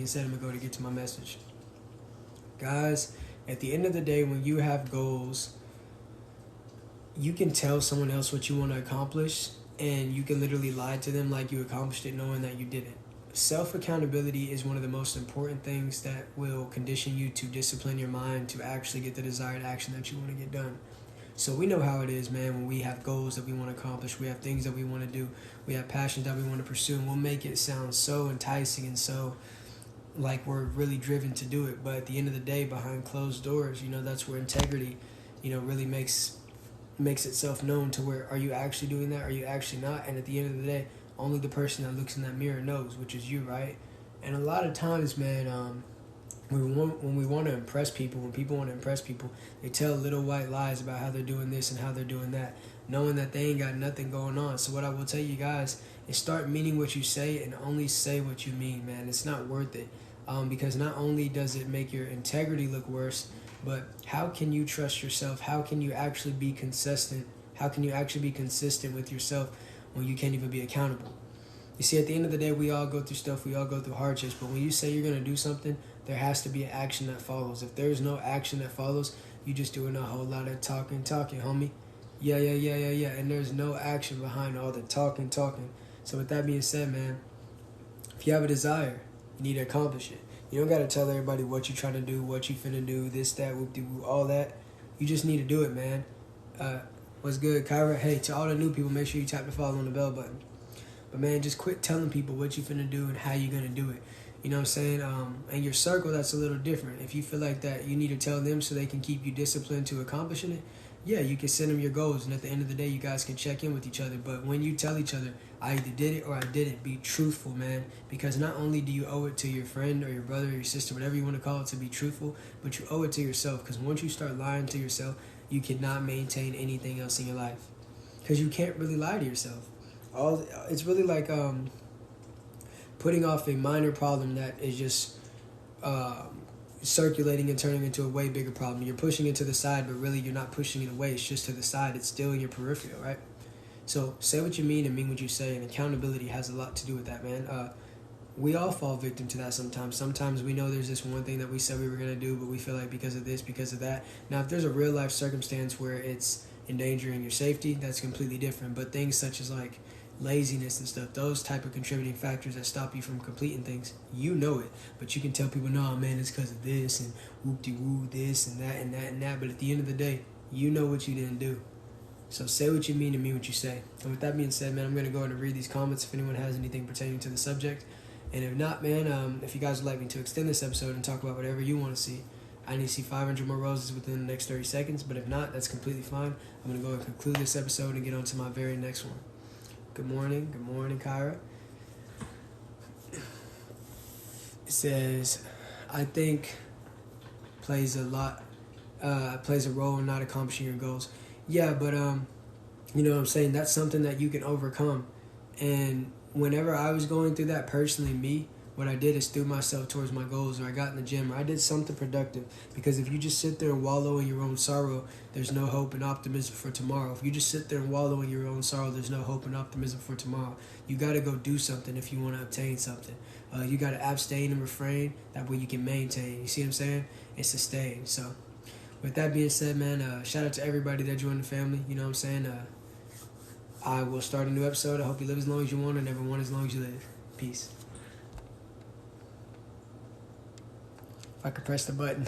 said, I'm going to go to get to my message. Guys, at the end of the day, when you have goals, you can tell someone else what you want to accomplish, and you can literally lie to them like you accomplished it knowing that you didn't. Self-accountability is one of the most important things that will condition you to discipline your mind to actually get the desired action that you want to get done. So we know how it is, man, when we have goals that we want to accomplish, we have things that we want to do, we have passions that we want to pursue, and we'll make it sound so enticing and so like we're really driven to do it. But at the end of the day, behind closed doors, that's where integrity, really makes itself known, to where, are you actually doing that? Are you actually not? And at the end of the day, only the person that looks in that mirror knows, which is you, right? And a lot of times, man, when we want to impress people, when people want to impress people, they tell little white lies about how they're doing this and how they're doing that, knowing that they ain't got nothing going on. So what I will tell you guys is, start meaning what you say and only say what you mean, man. It's not worth it, because not only does it make your integrity look worse, but how can you trust yourself? How can you actually be consistent? How can you actually be consistent with yourself when you can't even be accountable? You see, at the end of the day, we all go through stuff. We all go through hardships. But when you say you're going to do something, there has to be an action that follows. If there's no action that follows, you just doing a whole lot of talking, homie. Yeah. And there's no action behind all the talking. So with that being said, man, if you have a desire, you need to accomplish it. You don't got to tell everybody what you're trying to do, what you finna do, this, that, whoop-de-whoop, all that. You just need to do it, man. What's good, Kyra? Hey, to all the new people, make sure you tap the follow on the bell button. But, man, just quit telling people what you finna do and how you're going to do it. You know what I'm saying? And your circle, that's a little different. If you feel like that you need to tell them so they can keep you disciplined to accomplishing it, yeah, you can send them your goals. And at the end of the day, you guys can check in with each other. But when you tell each other, I either did it or I didn't, be truthful, man. Because not only do you owe it to your friend or your brother or your sister, whatever you want to call it, to be truthful, but you owe it to yourself. Because once you start lying to yourself, you cannot maintain anything else in your life. Because you can't really lie to yourself. It's really like putting off a minor problem that is just circulating and turning into a way bigger problem. You're pushing it to the side, but really you're not pushing it away. It's just to the side. It's still in your peripheral, right? So say what you mean and mean what you say, and accountability has a lot to do with that, man. We all fall victim to that sometimes. Sometimes we know there's this one thing that we said we were going to do, but we feel like because of this, because of that. Now, if there's a real life circumstance where it's endangering your safety, that's completely different. But things such as like laziness and stuff, those type of contributing factors that stop you from completing things, you know it, but you can tell people, no, man, it's because of this and whoop-de-woo, this and that and that and that. But at the end of the day, you know what you didn't do. So say what you mean and mean what you say. And with that being said, man, I'm going to go ahead and read these comments if anyone has anything pertaining to the subject. And if not, man, if you guys would like me to extend this episode and talk about whatever you want to see, I need to see 500 more roses within the next 30 seconds. But if not, that's completely fine. I'm going to go and conclude this episode and get on to my very next one. Good morning, Kyra. It says, I think plays a role in not accomplishing your goals. Yeah, but you know what I'm saying? That's something that you can overcome. And whenever I was going through that personally, what I did is threw myself towards my goals, or I got in the gym, or I did something productive. Because if you just sit there and wallow in your own sorrow, there's no hope and optimism for tomorrow. If you just sit there and wallow in your own sorrow, there's no hope and optimism for tomorrow. You got to go do something if you want to obtain something. You got to abstain and refrain. That way you can maintain. You see what I'm saying? And sustain. So with that being said, man, shout out to everybody that joined the family. You know what I'm saying? I will start a new episode. I hope you live as long as you want and never want as long as you live. Peace. If I could press the button.